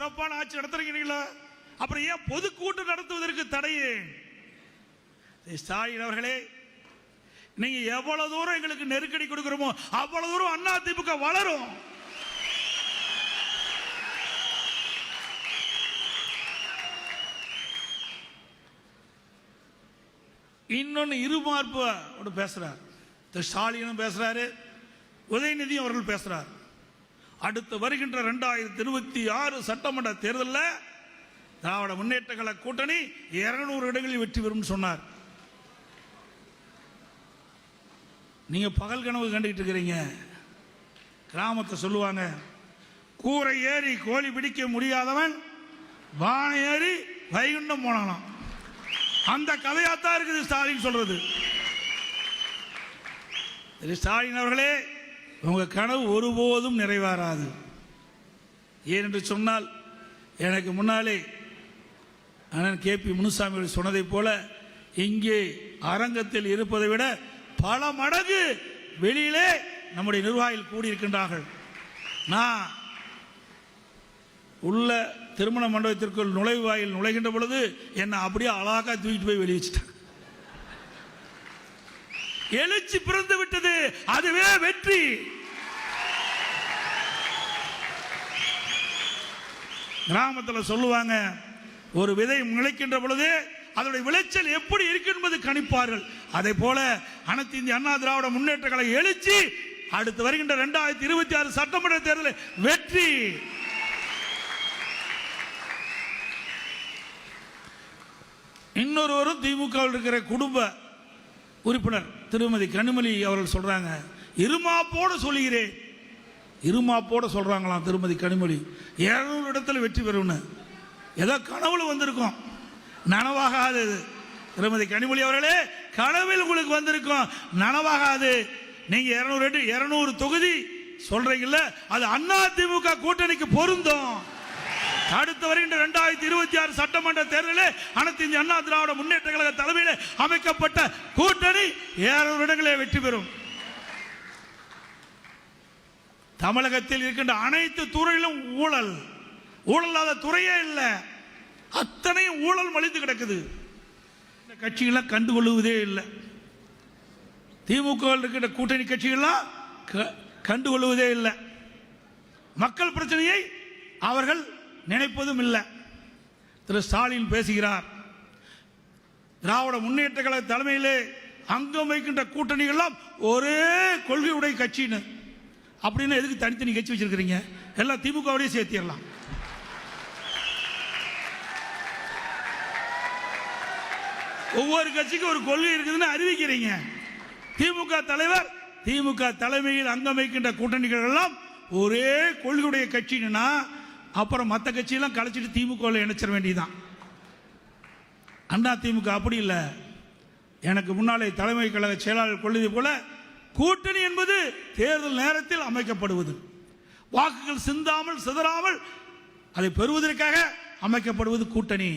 சிறப்பான ஆட்சி நடத்துறீங்களா? அப்புறம் ஏன் பொதுக்கூட்டம் நடத்துவதற்கு தடையே? ஸ்டாலின் அவர்களே, நீங்க எவ்வளவு தூரம் எங்களுக்கு நெருக்கடி கொடுக்கிறோமோ அவ்வளவு தூரம் அதிமுக வளரும். இன்னொன்னு இருமார்பு பேசுறார். ஸ்டாலினும் பேசுறாரு, உதயநிதி அவர்கள் பேசுறார். அடுத்து வருகின்ற 2026 சட்டமன்ற தேர்தலில் திராவிட முன்னேற்ற கழக கூட்டணி 200 இடங்களில் வெற்றி பெறும் சொன்னார். நீங்க பகல் கனவு கண்டுகிட்டு இருக்கிறீங்க. கிராமத்தை சொல்லுவாங்க, கூரை ஏறி கோழி பிடிக்க முடியாதவன் வானை ஏறி வைகுண்டம் போனானாம். அந்த கதையாத்தான் இருக்குது ஸ்டாலின் சொல்றது. ஸ்டாலின் அவர்களே, உங்க கனவு ஒருபோதும் நிறைவேறாது. ஏனென்று சொன்னால், எனக்கு முன்னாலே அண்ணன் KP முனுசாமி சொன்னதை போல இங்கே அரங்கத்தில் இருப்பதை விட பல மடங்கு வெளியிலே நம்முடைய நிர்வாகிகள் கூடியிருக்கின்றார்கள். நான் உள்ள திருமண மண்டபத்திற்குள் நுழைவாயில் நுழைகின்ற பொழுது என்னை அப்படியே அழகா தூக்கிட்டு போய் வெளியே வச்சுட்டாங்க. எழுச்சி பிறந்து விட்டது, அதுவே வெற்றி. கிராமத்தில் சொல்லுவாங்க, ஒரு விதை முளைக்கின்ற பொழுது அதனுடைய விளைச்சல் எப்படி இருக்கு என்பது கணிப்பார்கள். அதே போல அனைத்து இந்திய அண்ணா திராவிட முன்னேற்ற கழக எழுச்சி அடுத்து வருகின்ற 2026 சட்டமன்ற தேர்தலில் வெற்றி. இன்னொருவரும் திமுக இருக்கிற குடும்ப உறுப்பினர் திருமதி கனிமொழி அவர்கள் சொல்றாங்க, இருமாப்போடு சொல்லுகிறேன். இருமாப்போடு சொல்றாங்களாம் திருமதி கனிமொழி 200 இடத்துல வெற்றி பெறும். ஏதோ கனவுல வந்திருக்கும், நனவாகாது. திருமதி கனிமொழி அவர்களே, கனவில் உங்களுக்கு வந்திருக்கும், நனவாகாது. நீங்க 200 தொகுதி சொல்றீங்கல்ல, அது அதிமுக கூட்டணிக்கு பொருந்தும். அடுத்து வருகின்ற 2026 சட்டமன்ற தேர்தலில் அனைத்து இந்திய அண்ணா திராவிட முன்னேற்ற கழக தலைமையில் அமைக்கப்பட்ட கூட்டணி 200 இடங்களே வெற்றி பெறும். தமிழகத்தில் இருக்கின்ற அனைத்து துறையிலும் ஊழல், ஊழலாத துறையே இல்லை. அத்தனையும் ஊழல் மலிந்து கிடக்குது. இந்த கட்சிகள்லாம் கண்டுகொள்வதே இல்லை. திமுக இருக்கின்ற கூட்டணி கட்சிகள்லாம் கண்டுகொள்வதே இல்லை. மக்கள் பிரச்சனையை அவர்கள் நினைப்பதும் இல்லை. திரு ஸ்டாலின் பேசுகிறார், திராவிட முன்னேற்ற கழக தலைமையிலே அங்கம் வைக்கின்ற கூட்டணிகள்லாம் ஒரே கொள்கையுடைய கட்சின்னு. அப்படின்னு எதுக்கு தனித்தனி கட்சி வச்சிருக்கிறீங்க? எல்லாம் திமுகவோடய சேர்த்திடலாம். ஒவ்வொரு கட்சிக்கும் ஒரு கொள்கை இருக்குதுன்னு அறிவிக்கிறீங்க. திமுக தலைவர், திமுக தலைமையில் அங்கம் வைக்கின்ற கூட்டணிகள் எல்லாம் ஒரே கொள்கையுடைய கட்சின்னா அப்புறம் மற்ற கட்சியெல்லாம் கலைச்சிட்டு திமுக இணைச்சிட வேண்டியதுதான். அண்ணா திமுக அப்படி இல்லை. எனக்கு முன்னாலே தலைமை கழக செயலாளர் கொள்வது போல கூட்டணி என்பது தேர்தல் நேரத்தில் அமைக்கப்படுவது, வாக்குகள் சிந்தாமல் சிதறாமல் அதை பெறுவதற்காக அமைக்கப்படுவது கூட்டணி.